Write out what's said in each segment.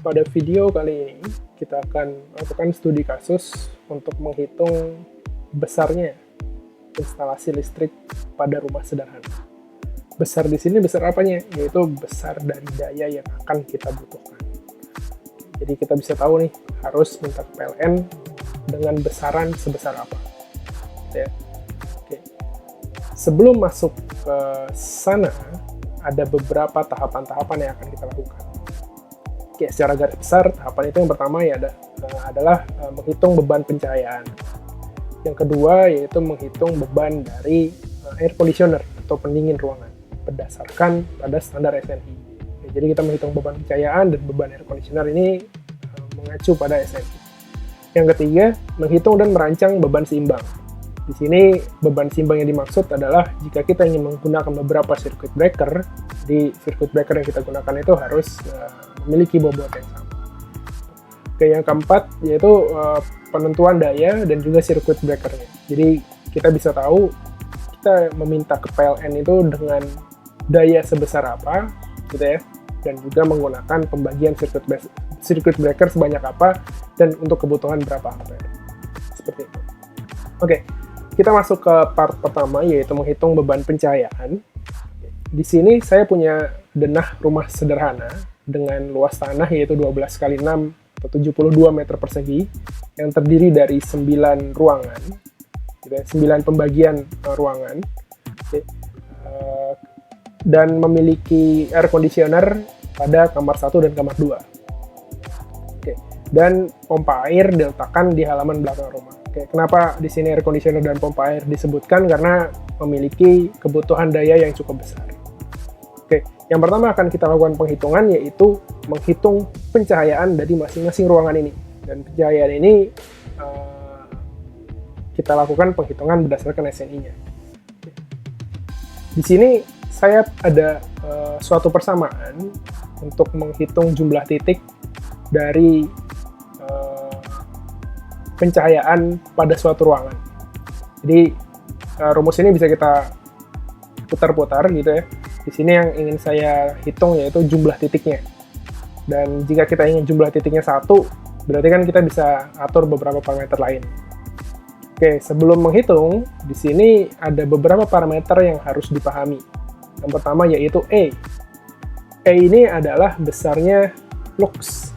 pada video kali ini kita akan lakukan studi kasus untuk menghitung besarnya instalasi listrik pada rumah sederhana. Besar di sini besar apanya? Yaitu besar dari daya yang akan kita butuhkan. Jadi kita bisa tahu nih, harus minta ke PLN dengan besaran sebesar apa. Ya. Oke. Sebelum masuk ke sana, ada beberapa tahapan-tahapan yang akan kita lakukan. Oke, secara garis besar, tahapan itu yang pertama adalah menghitung beban pencahayaan. Yang kedua yaitu menghitung beban dari air conditioner atau pendingin ruangan berdasarkan pada standar SNI. Oke, jadi kita menghitung beban pencahayaan dan beban air conditioner ini mengacu pada SNI. Yang ketiga, menghitung dan merancang beban seimbang. Di sini beban seimbang yang dimaksud adalah jika kita ingin menggunakan beberapa circuit breaker, di circuit breaker yang kita gunakan itu harus memiliki bobot yang sama. Oke, yang keempat yaitu penentuan daya dan juga circuit breakernya. Jadi kita bisa tahu kita meminta ke PLN itu dengan daya sebesar apa, gitu ya, dan juga menggunakan pembagian circuit breaker sebanyak apa dan untuk kebutuhan berapa ampere. Seperti itu. Oke, kita masuk ke part pertama yaitu menghitung beban pencahayaan. Di sini saya punya denah rumah sederhana dengan luas tanah yaitu 12 x 6 atau 72 meter persegi yang terdiri dari 9 ruangan, gitu ya, 9 pembagian ruangan, dan memiliki air conditioner pada kamar 1 dan kamar 2. Dan pompa air diletakkan di halaman belakang rumah. Oke, kenapa di sini air conditioner dan pompa air disebutkan? Karena memiliki kebutuhan daya yang cukup besar. Oke, yang pertama akan kita lakukan penghitungan yaitu menghitung pencahayaan dari masing-masing ruangan ini. Dan pencahayaan ini kita lakukan penghitungan berdasarkan SNI-nya. Di sini saya ada suatu persamaan untuk menghitung jumlah titik dari pencahayaan pada suatu ruangan. Jadi rumus ini bisa kita putar-putar gitu ya. Di sini yang ingin saya hitung yaitu jumlah titiknya. Dan jika kita ingin jumlah titiknya 1, berarti kan kita bisa atur beberapa parameter lain. Oke, sebelum menghitung, di sini ada beberapa parameter yang harus dipahami. Yang pertama yaitu E. E ini adalah besarnya lux.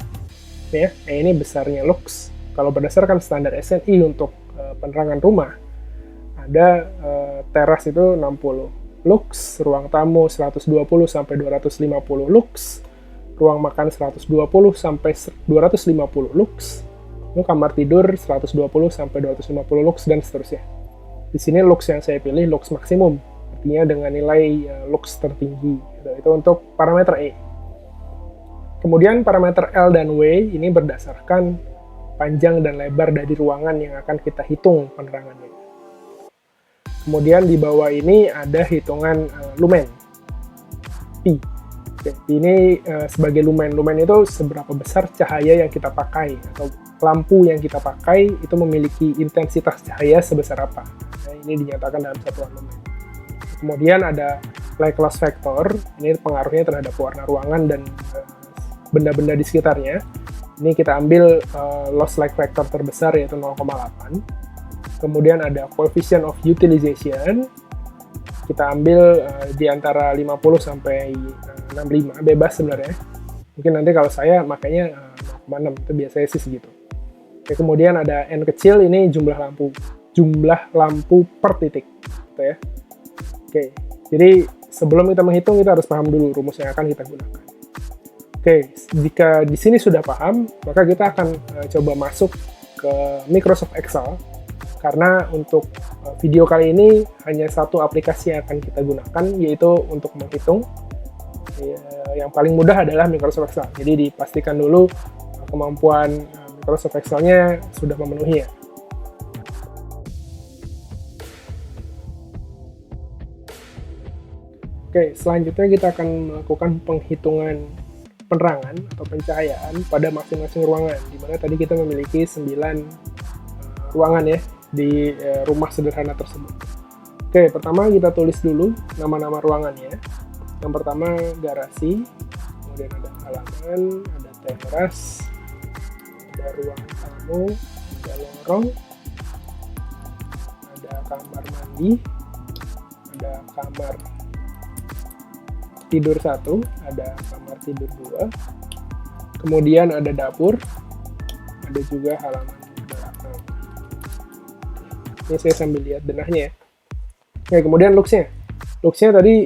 Ya, E ini besarnya lux. Kalau berdasarkan standar SNI untuk penerangan rumah, ada teras itu 60 lux, ruang tamu 120 sampai 250 lux, ruang makan 120 sampai 250 lux, kamar tidur 120 sampai 250 lux dan seterusnya. Di sini lux yang saya pilih lux maksimum, artinya dengan nilai lux tertinggi. Itu untuk parameter E. Kemudian parameter L dan W ini berdasarkan panjang dan lebar dari ruangan yang akan kita hitung penerangannya. Kemudian di bawah ini ada hitungan lumen, P. Oke, ini sebagai lumen. Lumen itu seberapa besar cahaya yang kita pakai, atau lampu yang kita pakai itu memiliki intensitas cahaya sebesar apa. Nah, ini dinyatakan dalam satuan lumen. Kemudian ada light loss factor, ini pengaruhnya terhadap warna ruangan dan benda-benda di sekitarnya. Ini kita ambil loss light factor terbesar yaitu 0,8. Kemudian ada coefficient of utilization. Kita ambil di antara 50 sampai 65, bebas sebenarnya. Mungkin nanti kalau saya makanya 0,6, itu biasanya sih segitu. Oke, kemudian ada N kecil, ini jumlah lampu per titik, gitu ya. Oke, jadi sebelum kita menghitung kita harus paham dulu rumus yang akan kita gunakan. Oke, jika di sini sudah paham, maka kita akan coba masuk ke Microsoft Excel, karena untuk video kali ini hanya satu aplikasi yang akan kita gunakan, yaitu untuk menghitung. Yang paling mudah adalah Microsoft Excel, jadi dipastikan dulu kemampuan Microsoft Excel-nya sudah memenuhi ya. Oke, selanjutnya kita akan melakukan penghitungan penerangan atau pencahayaan pada masing-masing ruangan, di mana tadi kita memiliki 9 ruangan ya di rumah sederhana tersebut. Oke, pertama kita tulis dulu nama-nama ruangannya. Yang pertama garasi, kemudian ada halaman, ada teras, ada ruang tamu, ada lorong, ada kamar mandi, ada kamar tidur 1, ada kamar tidur 2, kemudian ada dapur, ada juga halaman belakang. Ini saya sambil lihat denahnya ya. Oke, kemudian looks-nya. Looks-nya tadi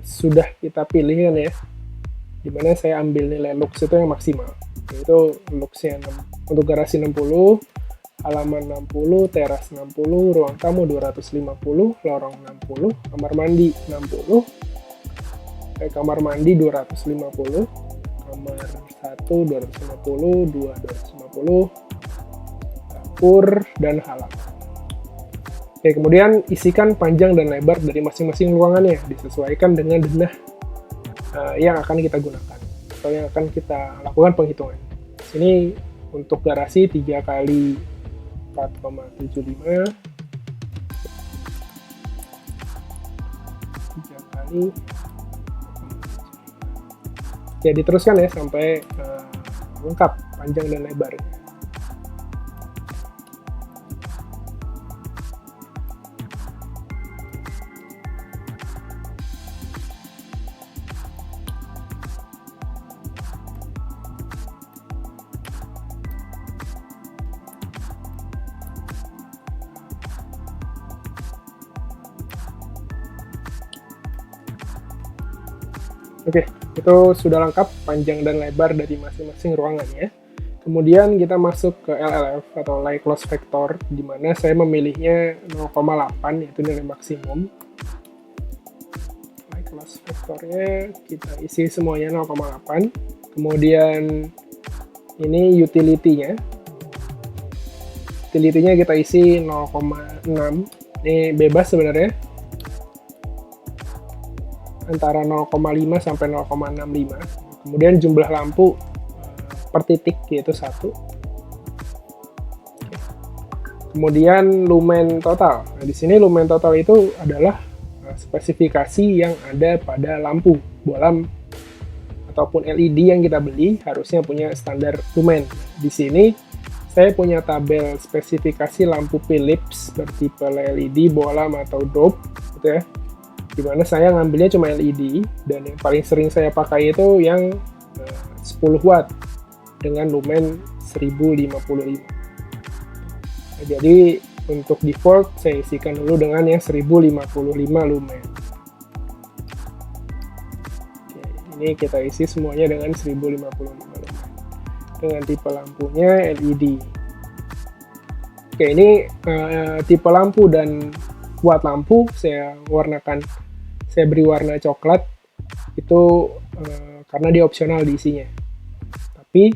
sudah kita pilih kan ya, dimana saya ambil nilai looks itu yang maksimal, yaitu looks-nya untuk garasi 60, halaman 60, teras 60, ruang tamu 250, lorong 60, kamar mandi 60, kamar mandi 250, kamar 1 250, 2 250, dapur, dan halaman. Oke, kemudian isikan panjang dan lebar dari masing-masing ruangannya, disesuaikan dengan denah yang akan kita gunakan, atau yang akan kita lakukan penghitungan. Ini untuk garasi 3 kali 4,75, 3 kali. Ya, diteruskan ya sampai lengkap panjang dan lebarnya. Oke, itu sudah lengkap panjang dan lebar dari masing-masing ruangan ya. Kemudian kita masuk ke LLF atau Lie Close Factor, di mana saya memilihnya 0,8 yaitu nilai maksimum. Lie Close Factornya kita isi semuanya 0,8. Kemudian ini utility-nya. Utility-nya kita isi 0,6. Ini bebas sebenarnya, antara 0,5 sampai 0,65. Kemudian jumlah lampu per titik yaitu 1. Kemudian lumen total. Nah, di sini lumen total itu adalah spesifikasi yang ada pada lampu bohlam ataupun LED yang kita beli, harusnya punya standar lumen. Di sini saya punya tabel spesifikasi lampu Philips bertipe LED, bohlam atau dope gitu ya, dimana saya ngambilnya cuma LED, dan yang paling sering saya pakai itu yang 10 watt dengan lumen 1055. Nah, jadi untuk default saya isikan dulu dengan yang 1055 lumen. Oke, ini kita isi semuanya dengan 1055 lumen dengan tipe lampunya LED. Oke, ini tipe lampu dan watt lampu saya beri warna coklat itu karena dia opsional diisinya. Tapi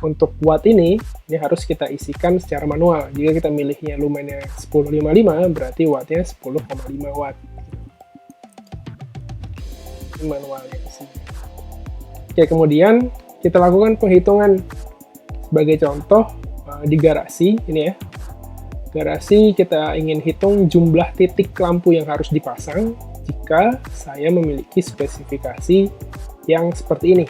untuk watt ini harus kita isikan secara manual. Jika kita milihnya lumennya 1055, berarti wattnya 10,5 watt. Ini manualnya isinya. Oke, kemudian kita lakukan penghitungan. Sebagai contoh di garasi ini ya. Garasi kita ingin hitung jumlah titik lampu yang harus dipasang jika saya memiliki spesifikasi yang seperti ini.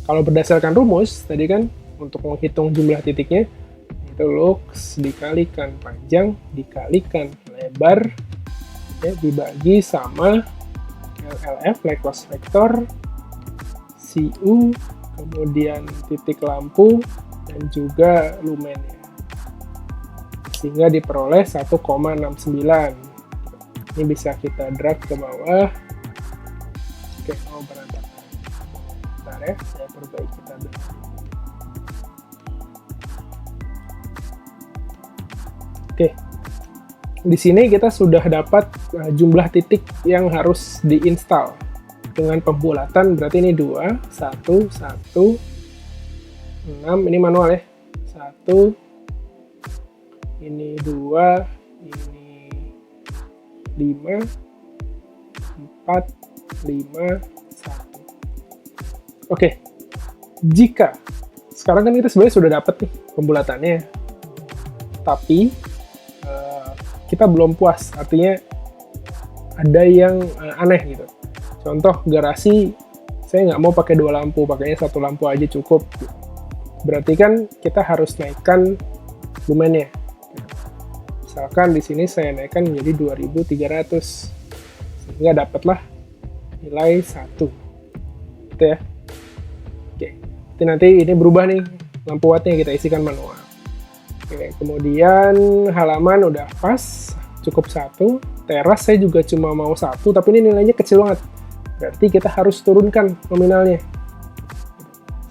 Kalau berdasarkan rumus tadi kan, untuk menghitung jumlah titiknya itu lux dikalikan panjang dikalikan lebar ya, dibagi sama LLF, Lie Close Factor, CU, kemudian titik lampu dan juga lumennya, sehingga diperoleh 1,69. Ini bisa kita drag ke bawah. Oke, berantakan. Bentar ya, saya perbaiki tabel. Oke, di sini kita sudah dapat jumlah titik yang harus diinstal dengan pembulatan. Berarti ini 2, 1, 1, 6, ini manual ya. 1, ini 2, ini 5, 4, 5, 1. Oke, jika sekarang kan kita sebenarnya sudah dapat nih pembulatannya, tapi kita belum puas, artinya ada yang aneh gitu. Contoh garasi, saya saya nggak mau pakai 2 lampu, pakainya 1 lampu aja cukup. Berarti kan kita harus naikkan lumennya. Misalkan di sini saya naikkan menjadi 2300, sehingga dapatlah nilai 1. Gitu ya. Oke, nanti ini berubah nih, lampu wattnya kita isikan manual. Oke, kemudian halaman udah pas, cukup 1. Teras saya juga cuma mau 1, tapi ini nilainya kecil banget. Berarti kita harus turunkan nominalnya.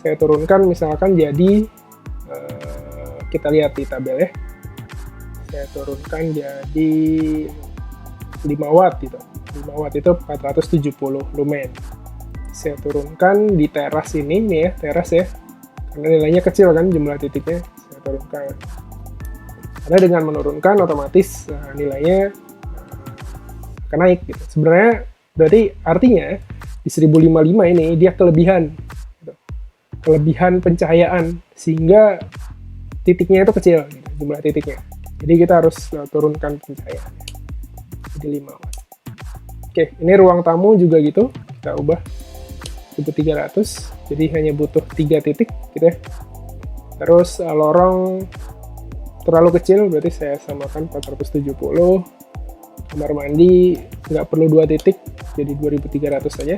Saya turunkan misalkan jadi, kita lihat di tabel ya. Saya turunkan jadi 5 watt gitu. 5 watt itu 470 lumen. Saya turunkan di teras ini nih ya, teras ya. Karena nilainya kecil kan jumlah titiknya, saya turunkan. Karena dengan menurunkan otomatis nilainya akan naik gitu. Sebenarnya berarti artinya di 1055 ini dia kelebihan gitu. Kelebihan pencahayaan sehingga titiknya itu kecil gitu, jumlah titiknya. Jadi kita harus turunkan pencahayaannya jadi 5 watt. Oke, ini ruang tamu juga gitu, kita ubah 1300, jadi hanya butuh 3 titik gitu ya. Terus lorong terlalu kecil, berarti saya samakan 470. Kamar mandi nggak perlu 2 titik, jadi 2300 saja.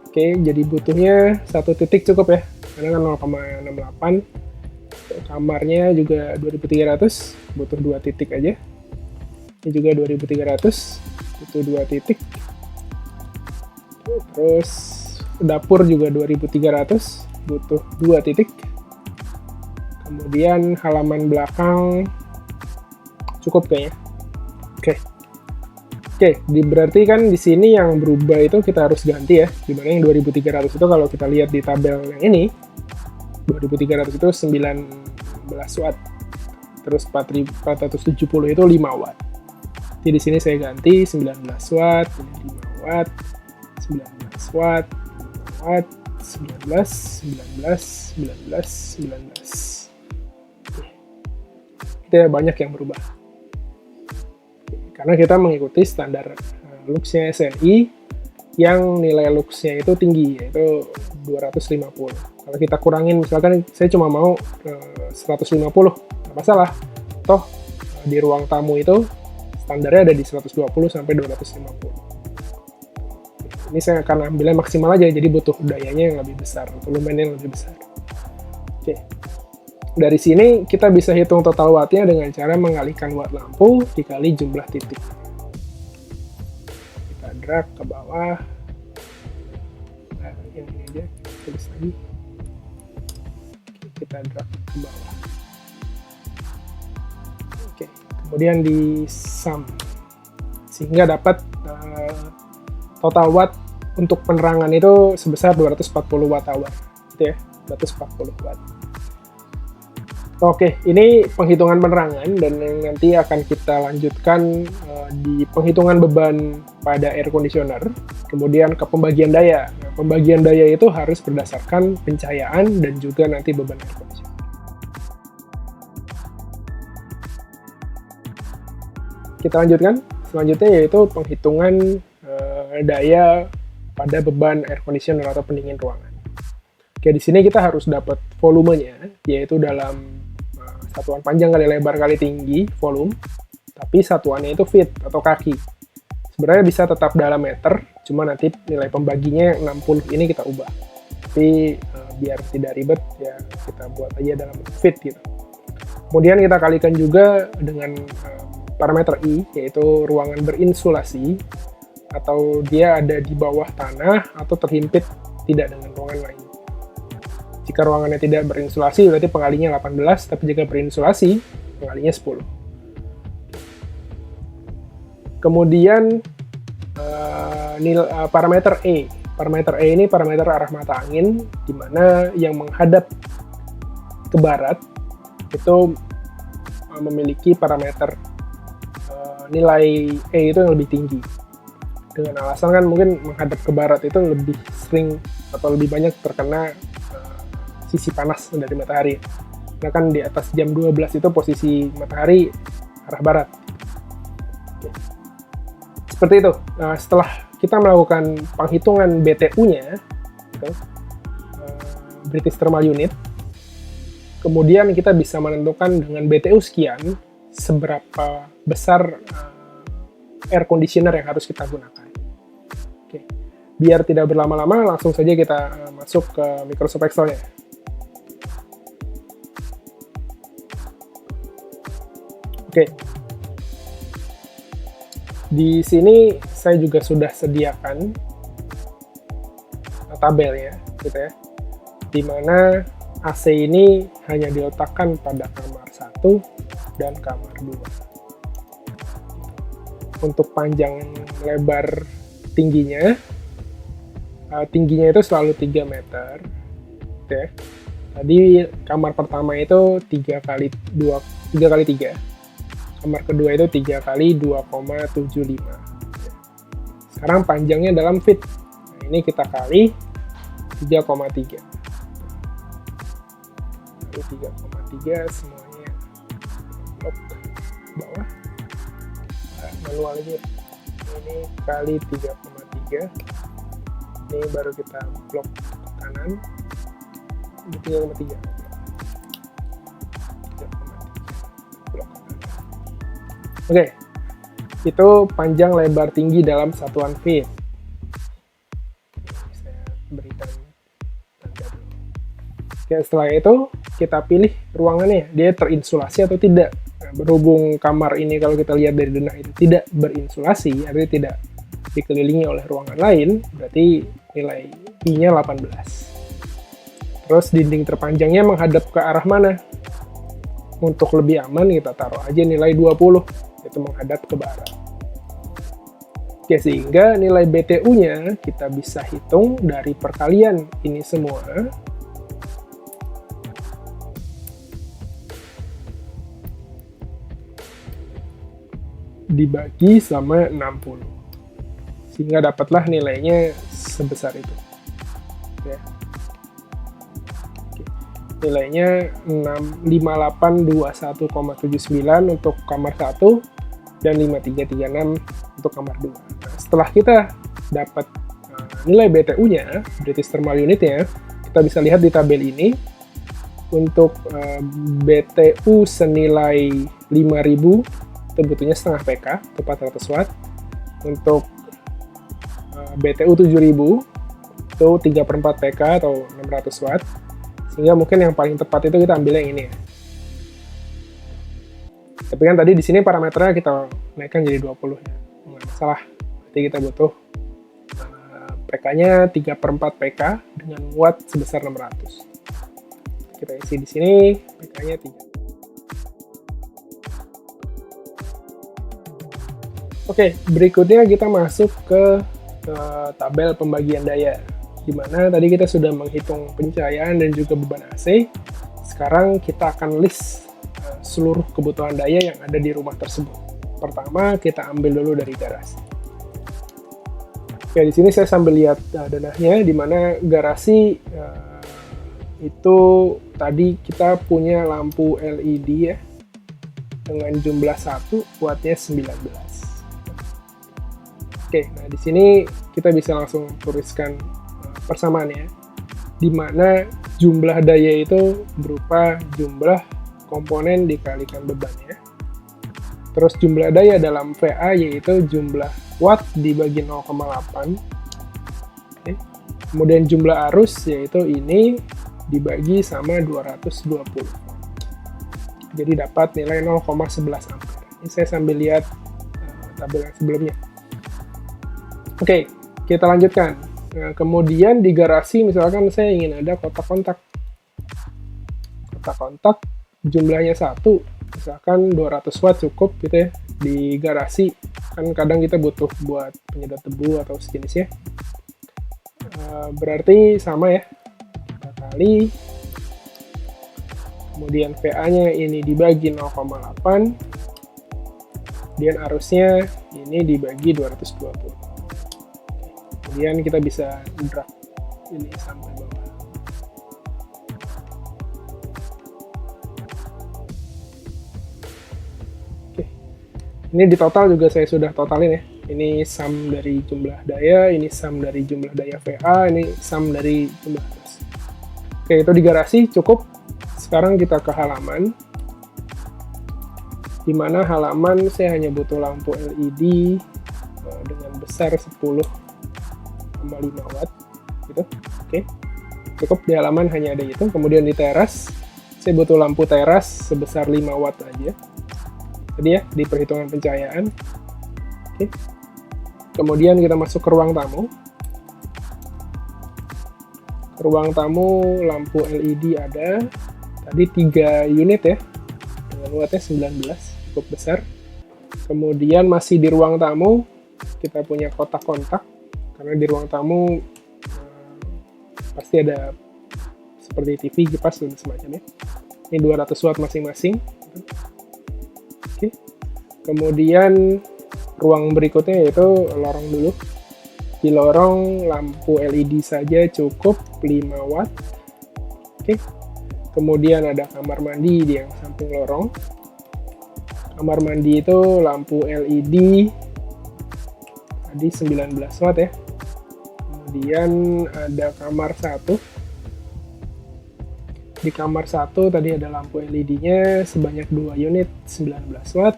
Oke, jadi butuhnya 1 titik cukup ya, karena kan 0,68. Kamarnya juga 2300, butuh 2 titik aja. Ini juga 2300, butuh 2 titik. Terus dapur juga 2300, butuh 2 titik. Kemudian halaman belakang cukup kayaknya. Oke, berarti kan di sini yang berubah itu kita harus ganti ya. Dimana yang 2300 itu kalau kita lihat di tabel yang ini, 2300 itu 19 watt. Terus 470 itu 5 watt. Jadi di sini saya ganti 19 watt, 5 watt, 19 watt, 5 watt, 19, 19, 19. Itu ya, banyak yang berubah. Karena kita mengikuti standar luxnya SNI yang nilai luxnya itu tinggi, yaitu 250. Kalau kita kurangin, misalkan saya cuma mau 150, nggak masalah. Toh di ruang tamu itu standarnya ada di 120 sampai 250. Ini saya akan ambilnya maksimal aja, jadi butuh dayanya yang lebih besar, volumennya yang lebih besar. Oke. Dari sini kita bisa hitung total wattnya dengan cara mengalihkan watt lampu dikali jumlah titik. Kita drag ke bawah. Nah, yang ini aja, tulis lagi. Kita drag ke bawah. Oke, kemudian di sum. Sehingga dapat total watt untuk penerangan itu sebesar 240 watt-hour. Gitu ya, 240 watt. Oke, ini penghitungan penerangan dan yang nanti akan kita lanjutkan di penghitungan beban pada air conditioner, kemudian ke pembagian daya. Nah, pembagian daya itu harus berdasarkan pencahayaan dan juga nanti beban air conditioner. Kita lanjutkan, selanjutnya yaitu penghitungan daya pada beban air conditioner atau pendingin ruangan. Oke, di sini kita harus dapat volumenya, yaitu dalam satuan panjang kali lebar kali tinggi, volume, tapi satuannya itu feet atau kaki. Sebenarnya bisa tetap dalam meter, cuma nanti nilai pembaginya 60 ini kita ubah. Tapi biar tidak ribet, ya kita buat aja dalam feet gitu. Kemudian kita kalikan juga dengan parameter I, yaitu ruangan berinsulasi, atau dia ada di bawah tanah atau terhimpit tidak dengan ruangan lain. Jika ruangannya tidak berinsulasi, berarti pengalinya 18, tapi jika berinsulasi, pengalinya 10. Kemudian, parameter E. Parameter E ini parameter arah mata angin, di mana yang menghadap ke barat, itu memiliki parameter nilai E itu yang lebih tinggi. Dengan alasan kan mungkin menghadap ke barat itu lebih sering atau lebih banyak terkena sisi panas dari matahari. Karena kan di atas jam 12 itu posisi matahari arah barat. Oke. Seperti itu. Setelah kita melakukan penghitungan BTU-nya, gitu, British Thermal Unit, kemudian kita bisa menentukan dengan BTU sekian, seberapa besar air conditioner yang harus kita gunakan. Oke. Biar tidak berlama-lama, langsung saja kita masuk ke Microsoft Excel-nya. Oke. Di sini saya juga sudah sediakan tabelnya, gitu ya. Di mana AC ini hanya diletakkan pada kamar 1 dan kamar 2. Untuk panjang lebar tingginya itu selalu 3 meter. Gitu ya. Tadi kamar pertama itu 3 kali 3. Kamar kedua itu 3 kali 2,75. Sekarang panjangnya dalam feet. Nah, ini kita kali 3,3. Kali 3,3 semuanya blok bawah. Nah, manual aja. Ini kali 3,3. Ini baru kita blok ke kanan. 3,3. Oke, itu panjang lebar tinggi dalam satuan feet. Saya berikan tanda dulu. Oke, setelah itu kita pilih ruangannya, dia terinsulasi atau tidak. Nah, berhubung kamar ini kalau kita lihat dari denah itu tidak berinsulasi, artinya tidak dikelilingi oleh ruangan lain, berarti nilai I-nya 18. Terus dinding terpanjangnya menghadap ke arah mana? Untuk lebih aman kita taruh aja nilai 20. Itu menghadap ke barat. Oke, sehingga nilai BTU-nya kita bisa hitung dari perkalian ini semua dibagi sama 60. Sehingga dapatlah nilainya sebesar itu. Oke. Nilainya 5821,79 untuk kamar 1 dan 5336 untuk kamar 2. Nah, setelah kita dapat nilai BTU-nya, British Thermal Unit-nya, kita bisa lihat di tabel ini. Untuk BTU senilai 5000 itu butuhnya setengah PK atau 400 watt. Untuk BTU 7000 itu 3/4 PK atau 600 watt. Sehingga mungkin yang paling tepat itu kita ambil yang ini ya. Tapi kan tadi di sini parameternya kita naikkan jadi 20 ya. Nggak masalah. Berarti kita butuh PK-nya 3/4 PK dengan watt sebesar 600. Kita isi di sini PK-nya 3. Oke, berikutnya kita masuk ke tabel pembagian daya. Di mana tadi kita sudah menghitung pencahayaan dan juga beban AC. Sekarang kita akan list seluruh kebutuhan daya yang ada di rumah tersebut. Pertama, kita ambil dulu dari garasi. Oke, di sini saya sambil lihat denahnya, di mana garasi itu tadi kita punya lampu LED ya, dengan jumlah 1, wattnya 19. Oke, nah di sini kita bisa langsung tuliskan persamaannya, di mana jumlah daya itu berupa jumlah komponen dikalikan bebannya. Terus jumlah daya dalam VA yaitu jumlah watt dibagi 0,8. Oke. Kemudian jumlah arus yaitu ini dibagi sama 220. Jadi dapat nilai 0,11 ampere. Ini saya sambil lihat tabel yang sebelumnya. Oke, kita lanjutkan. Nah, kemudian di garasi misalkan saya ingin ada kotak kontak. Kotak kontak jumlahnya 1, misalkan 200 watt cukup gitu ya. Di garasi kan kadang kita butuh buat penyedot debu atau sejenisnya. Berarti sama ya. Kita kali. Kemudian VA-nya ini dibagi 0,8. Kemudian arusnya ini dibagi 220. Kemudian kita bisa drag ini sampai bawah. Oke. Ini di total juga saya sudah totalin ya. Ini sum dari jumlah daya, ini sum dari jumlah daya VA, ini sum dari jumlah arus. Oke, itu di garasi cukup. Sekarang kita ke halaman. Di mana halaman saya hanya butuh lampu LED dengan besar 10,5 watt gitu. Oke. Cukup di halaman hanya ada itu. Kemudian di teras saya butuh lampu teras sebesar 5 watt aja. Tadi ya, di perhitungan pencahayaan. Oke. Kemudian kita masuk ke ruang tamu. Ke ruang tamu, lampu LED ada. Tadi 3 unit ya, dengan wattnya 19, cukup besar. Kemudian masih di ruang tamu, kita punya kotak kontak. Karena di ruang tamu pasti ada seperti TV, kipas, dan semacamnya. Ini 200 watt masing-masing. Oke. Kemudian ruang berikutnya yaitu lorong dulu. Di lorong lampu LED saja cukup 5 watt. Oke. Kemudian ada kamar mandi di yang samping lorong. Kamar mandi itu lampu LED tadi 19 watt ya. Kemudian ada kamar 1. Di kamar 1 tadi ada lampu LED-nya sebanyak 2 unit 19 watt.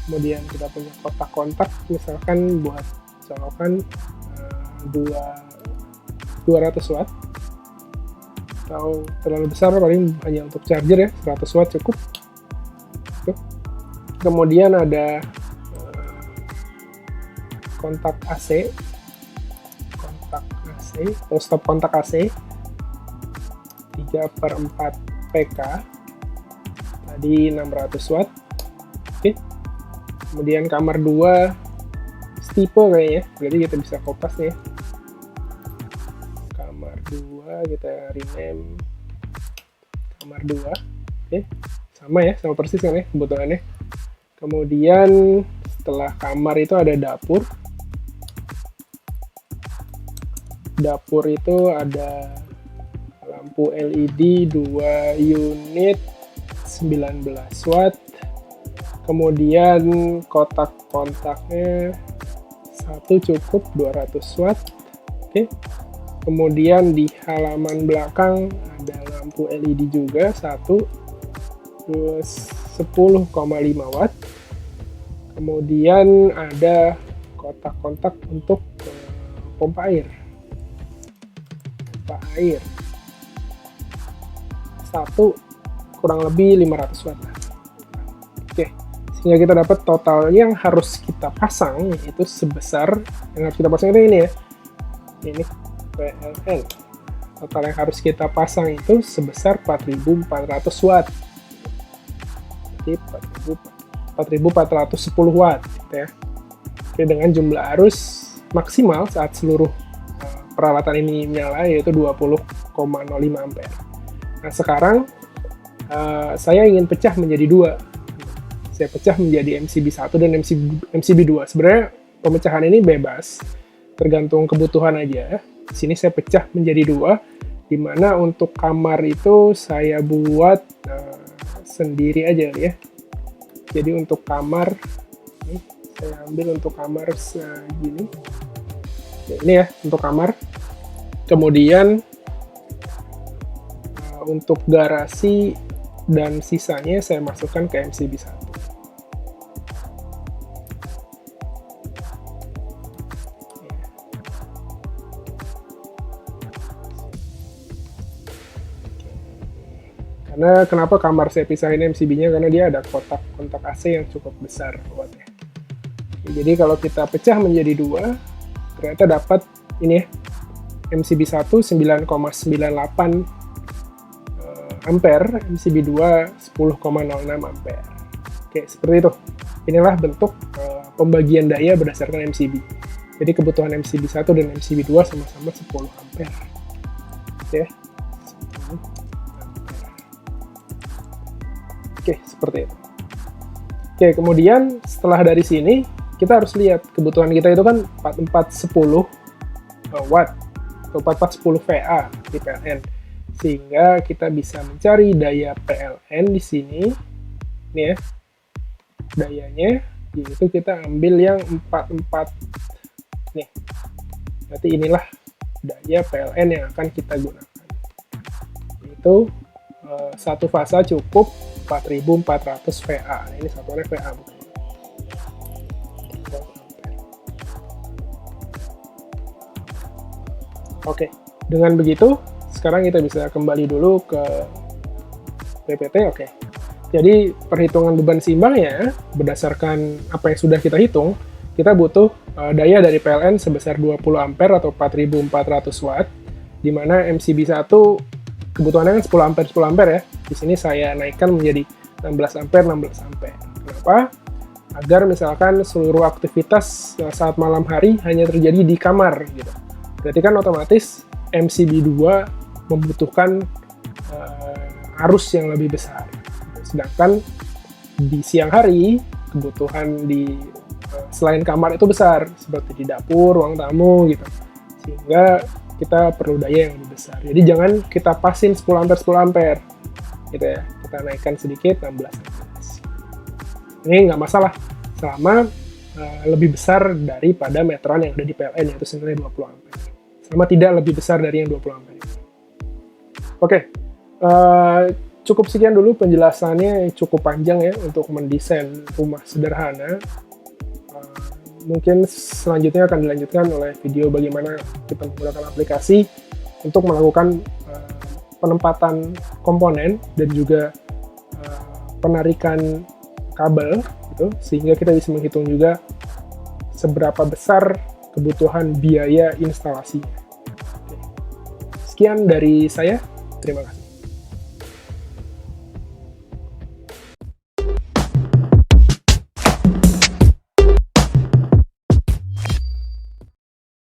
Kemudian kita punya kotak kontak misalkan buat colokan 200 watt. Atau terlalu besar paling hanya untuk charger ya, 100 watt cukup. Kemudian ada kontak AC. Kontak AC atau stop kontak AC 3/4 PK, tadi 600 watt. Oke. Kemudian kamar 2 stipe kayaknya, berarti kita bisa kopas nih ya. Kamar 2 kita rename kamar 2. Oke. Sama ya, sama persis kan ya kebutuhannya. Kemudian setelah kamar itu ada dapur. Dapur itu ada lampu LED 2 unit 19 watt. Kemudian kotak kontaknya 1 cukup 200 watt. Oke. Kemudian di halaman belakang ada lampu LED juga 10,5 watt. Kemudian ada kotak kontak untuk pompa air. Pompa air 1 kurang lebih 500 watt. Oke, sehingga kita dapat total yang harus kita pasang itu sebesar, yang harus kita pasang itu ini ya, ini PLN. Total yang harus kita pasang itu sebesar 4.400 watt. Jadi 4.410 watt gitu ya. Oke, dengan jumlah arus maksimal saat seluruh peralatan ini menyala yaitu 20,05 ampere. Nah, sekarang saya ingin pecah menjadi 2. Saya pecah menjadi MCB 1 dan MCB 2. Sebenarnya pemecahan ini bebas, tergantung kebutuhan aja. Di sini saya pecah menjadi 2, di mana untuk kamar itu saya buat sendiri aja ya. Jadi untuk kamar, ini saya ambil untuk kamar segini. Ya, ini ya untuk kamar. Kemudian untuk garasi dan sisanya saya masukkan ke MCB 1. Karena kenapa kamar saya pisahin MCB-nya, karena dia ada kotak kontak AC yang cukup besar wattnya. Jadi kalau kita pecah menjadi 2, ternyata dapat ini ya, MCB 1 9,98 ampere, MCB 2 10,06 ampere. Oke, seperti itu. Inilah bentuk pembagian daya berdasarkan MCB. Jadi kebutuhan MCB 1 dan MCB 2 sama-sama 10 ampere. Oke. Oke, seperti itu. Oke, kemudian setelah dari sini, kita harus lihat kebutuhan kita itu kan 4410 watt atau 4410 VA di PLN. Sehingga kita bisa mencari daya PLN di sini. Nih ya. dayanya, yaitu kita ambil yang 44 nih. Berarti inilah daya PLN yang akan kita gunakan. Itu satu fasa cukup 4400 VA. Ini satuannya VA bukan. Oke, dengan begitu sekarang kita bisa kembali dulu ke PPT. Oke, jadi perhitungan beban seimbangnya berdasarkan apa yang sudah kita hitung, kita butuh daya dari PLN sebesar 20 ampere atau 4400 watt, di mana MCB1 kebutuhannya kan 10 ampere 10 ampere ya. Di sini saya naikkan menjadi 16 ampere 16 ampere. Kenapa? Agar misalkan seluruh aktivitas saat malam hari hanya terjadi di kamar gitu. Berarti kan otomatis MCB2 membutuhkan arus yang lebih besar. Sedangkan di siang hari kebutuhan di selain kamar itu besar, seperti di dapur, ruang tamu gitu. Sehingga kita perlu daya yang lebih besar. Jadi jangan kita pasin 10 ampere 10 ampere gitu ya. Kita naikkan sedikit 16 ampere. Ini nggak masalah selama lebih besar daripada meteran yang ada di PLN, yaitu senilai 20 ampere. Selama tidak lebih besar dari yang 20 ampere. Oke, cukup sekian dulu penjelasannya, cukup panjang ya untuk mendesain rumah sederhana. Mungkin selanjutnya akan dilanjutkan oleh video bagaimana kita menggunakan aplikasi untuk melakukan penempatan komponen dan juga penarikan kabel gitu, sehingga kita bisa menghitung juga seberapa besar kebutuhan biaya instalasinya. Sekian dari saya, terima kasih.